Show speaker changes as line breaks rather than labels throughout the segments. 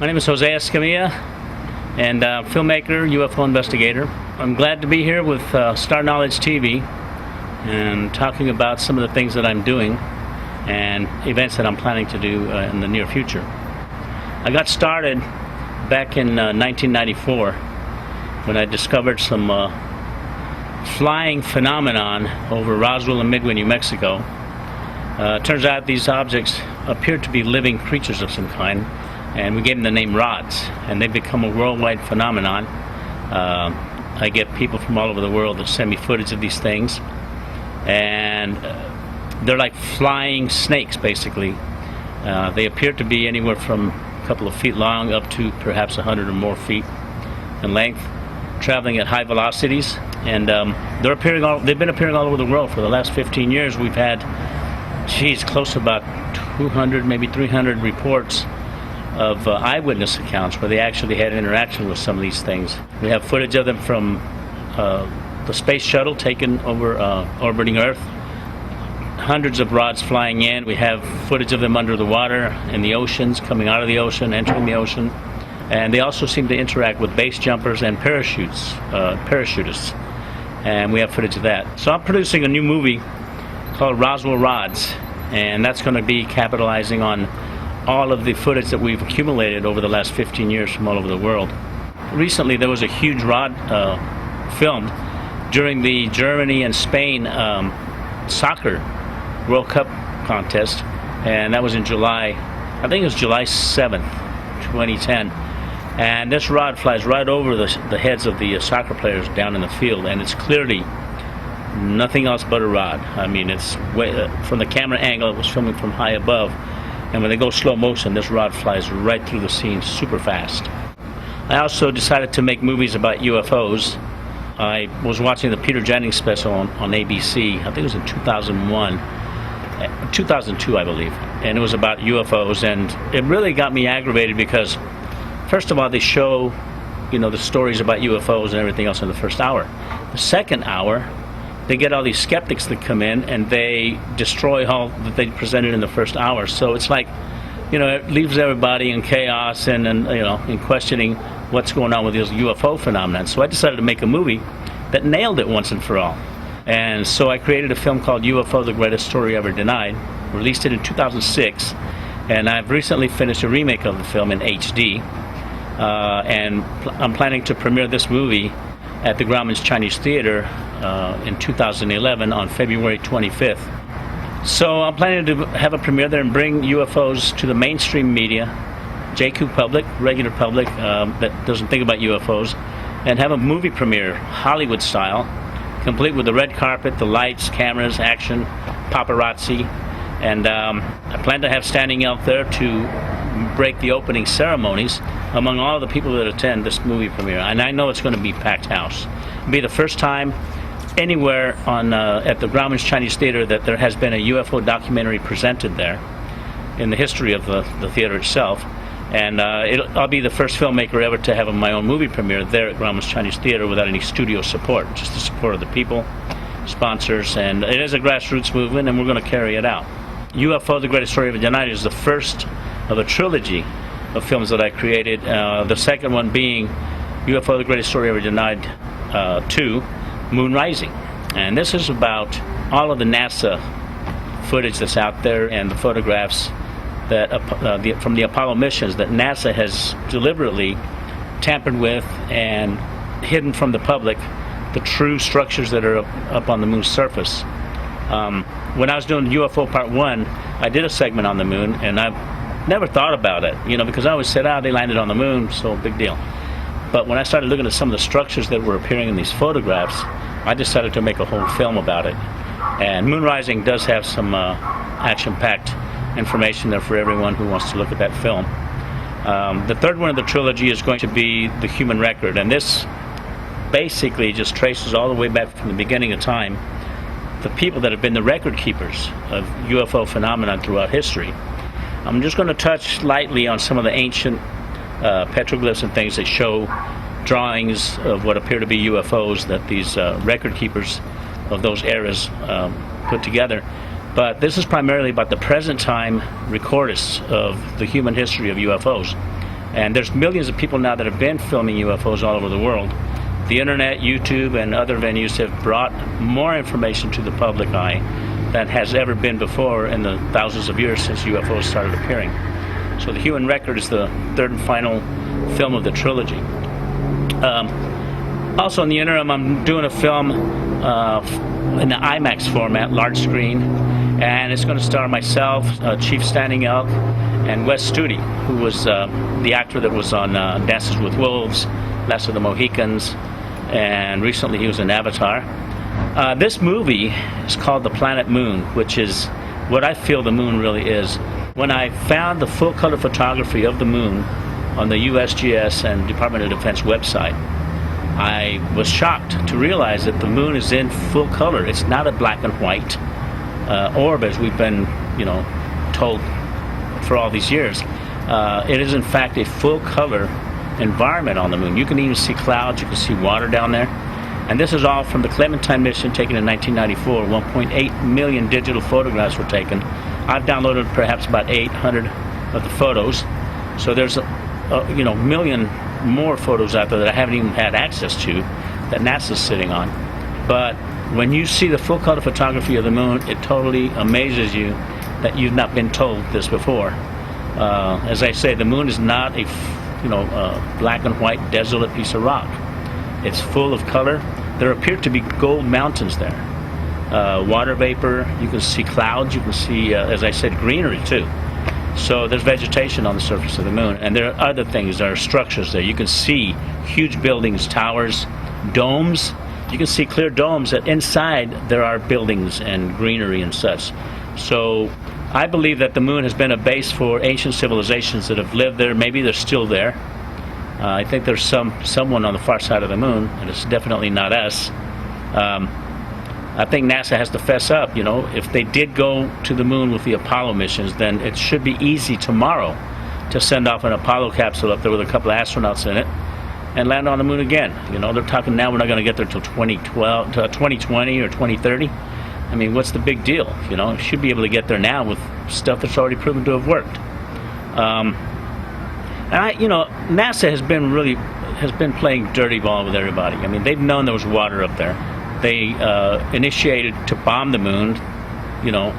My name is José Escamilla, and filmmaker, UFO investigator. I'm glad to be here with Star Knowledge TV and talking about some of the things that I'm doing and events that I'm planning to do in the near future. I got started back in 1994 when I discovered some flying phenomenon over Roswell and Midway, New Mexico. Turns out these objects appear to be living creatures of some kind, and we gave them the name rods, and they've become a worldwide phenomenon. I get people from all over the world that send me footage of these things, and they're like flying snakes, basically. They appear to be anywhere from a couple of feet long up to perhaps 100 or more feet in length, traveling at high velocities, and they've been appearing all over the world for the last 15 years. We've had, close to about 200, maybe 300 reports of eyewitness accounts where they actually had interaction with some of these things. We have footage of them from the space shuttle taken over orbiting Earth. Hundreds of rods flying in. We have footage of them under the water, in the oceans, coming out of the ocean, entering the ocean. And they also seem to interact with base jumpers and parachutists. And we have footage of that. So I'm producing a new movie called Roswell Rods, and that's going to be capitalizing on all of the footage that we've accumulated over the last 15 years from all over the world. Recently there was a huge rod filmed during the Germany and Spain soccer World Cup contest, and that was in July, I think it was July 7th, 2010. And this rod flies right over the heads of the soccer players down in the field, and it's clearly nothing else but a rod. I mean, it's from the camera angle, it was filming from high above, and when they go slow motion, this rod flies right through the scene super fast. I also decided to make movies about UFOs. I was watching the Peter Jennings special on ABC, I think it was in 2002, I believe, and it was about UFOs, and it really got me aggravated because, first of all, they show, the stories about UFOs and everything else in the first hour. The second hour, they get all these skeptics that come in and they destroy all that they presented in the first hour. So it's like, it leaves everybody in chaos and in questioning what's going on with this UFO phenomenon. So I decided to make a movie that nailed it once and for all. And so I created a film called UFO: The Greatest Story Ever Denied, released it in 2006, and I've recently finished a remake of the film in HD, and I'm planning to premiere this movie at the Grauman's Chinese Theater in 2011 on February 25th. So I'm planning to have a premiere there and bring UFOs to the mainstream media, JQ public, regular public that doesn't think about UFOs, and have a movie premiere, Hollywood style, complete with the red carpet, the lights, cameras, action, paparazzi, and I plan to have standing out there to break the opening ceremonies among all the people that attend this movie premiere. And I know it's going to be packed house. It'll be the first time anywhere at the Grauman's Chinese Theater that there has been a UFO documentary presented there in the history of the theater itself. And I'll be the first filmmaker ever to have my own movie premiere there at Grauman's Chinese Theater without any studio support, just the support of the people, sponsors, and it is a grassroots movement, and we're going to carry it out. UFO: The Greatest Story Ever Denied is the first of a trilogy of films that I created, the second one being UFO: The Greatest Story Ever Denied 2, Moon Rising. And this is about all of the NASA footage that's out there and the photographs that from the Apollo missions that NASA has deliberately tampered with and hidden from the public the true structures that are up on the moon's surface. When I was doing UFO Part 1, I did a segment on the moon, and I've never thought about it, because I always said, they landed on the moon, so big deal. But when I started looking at some of the structures that were appearing in these photographs, I decided to make a whole film about it. And Moon Rising does have some action-packed information there for everyone who wants to look at that film. The third one of the trilogy is going to be The Human Record, and this basically just traces all the way back from the beginning of time the people that have been the record keepers of UFO phenomena throughout history. I'm just going to touch lightly on some of the ancient petroglyphs and things that show drawings of what appear to be UFOs that these record keepers of those eras put together. But this is primarily about the present time recordists of the human history of UFOs. And there's millions of people now that have been filming UFOs all over the world. The internet, YouTube, and other venues have brought more information to the public eye than has ever been before in the thousands of years since UFOs started appearing. So the Human Record is the third and final film of the trilogy. Also in the interim, I'm doing a film in the IMAX format, large screen, and it's going to star myself, Chief Standing Elk, and Wes Studi, who was the actor that was on Dances with Wolves, Last of the Mohicans, and recently he was in Avatar. This movie is called The Planet Moon, which is what I feel the moon really is. When I found the full color photography of the moon on the USGS and Department of Defense website, I was shocked to realize that the moon is in full color. It's not a black and white orb as we've been, told for all these years. It is in fact a full color environment on the moon. You can even see clouds, you can see water down there. And this is all from the Clementine mission taken in 1994. 1.8 million digital photographs were taken. I've downloaded perhaps about 800 of the photos. So there's a million more photos out there that I haven't even had access to that NASA's sitting on. But when you see the full color photography of the moon, it totally amazes you that you've not been told this before. As I say, the moon is not a black and white desolate piece of rock. It's full of color. There appear to be gold mountains there. Water vapor, you can see clouds, you can see, as I said, greenery too. So there's vegetation on the surface of the moon, and there are other things, there are structures there. You can see huge buildings, towers, domes. You can see clear domes that inside there are buildings and greenery and such. So I believe that the moon has been a base for ancient civilizations that have lived there. Maybe they're still there. I think there's someone on the far side of the moon, and it's definitely not us. I think NASA has to fess up. If they did go to the moon with the Apollo missions, then it should be easy tomorrow to send off an Apollo capsule up there with a couple of astronauts in it and land on the moon again. They're talking now we're not going to get there till 2020 or 2030. I mean, what's the big deal? Should be able to get there now with stuff that's already proven to have worked. NASA has been playing dirty ball with everybody. I mean, they've known there was water up there. They initiated to bomb the moon,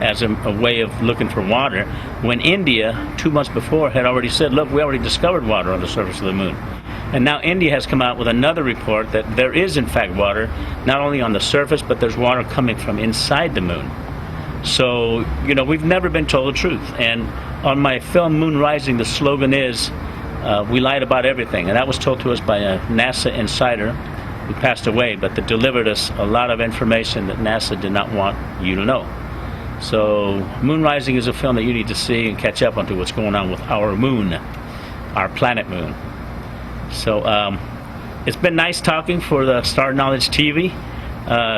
as a way of looking for water, when India, 2 months before, had already said, look, we already discovered water on the surface of the moon. And now India has come out with another report that there is, in fact, water, not only on the surface, but there's water coming from inside the moon. So, we've never been told the truth. And on my film, Moon Rising, the slogan is, we lied about everything. And that was told to us by a NASA insider who passed away, but that delivered us a lot of information that NASA did not want you to know. So Moon Rising is a film that you need to see and catch up onto what's going on with our moon, our planet moon. So it's been nice talking for the Star Knowledge TV.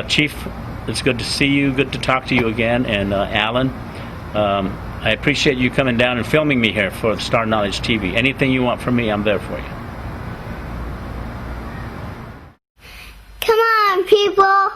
Chief, it's good to see you, good to talk to you again, and Alan. I appreciate you coming down and filming me here for the Star Knowledge TV. Anything you want from me, I'm there for you.
Come on, people.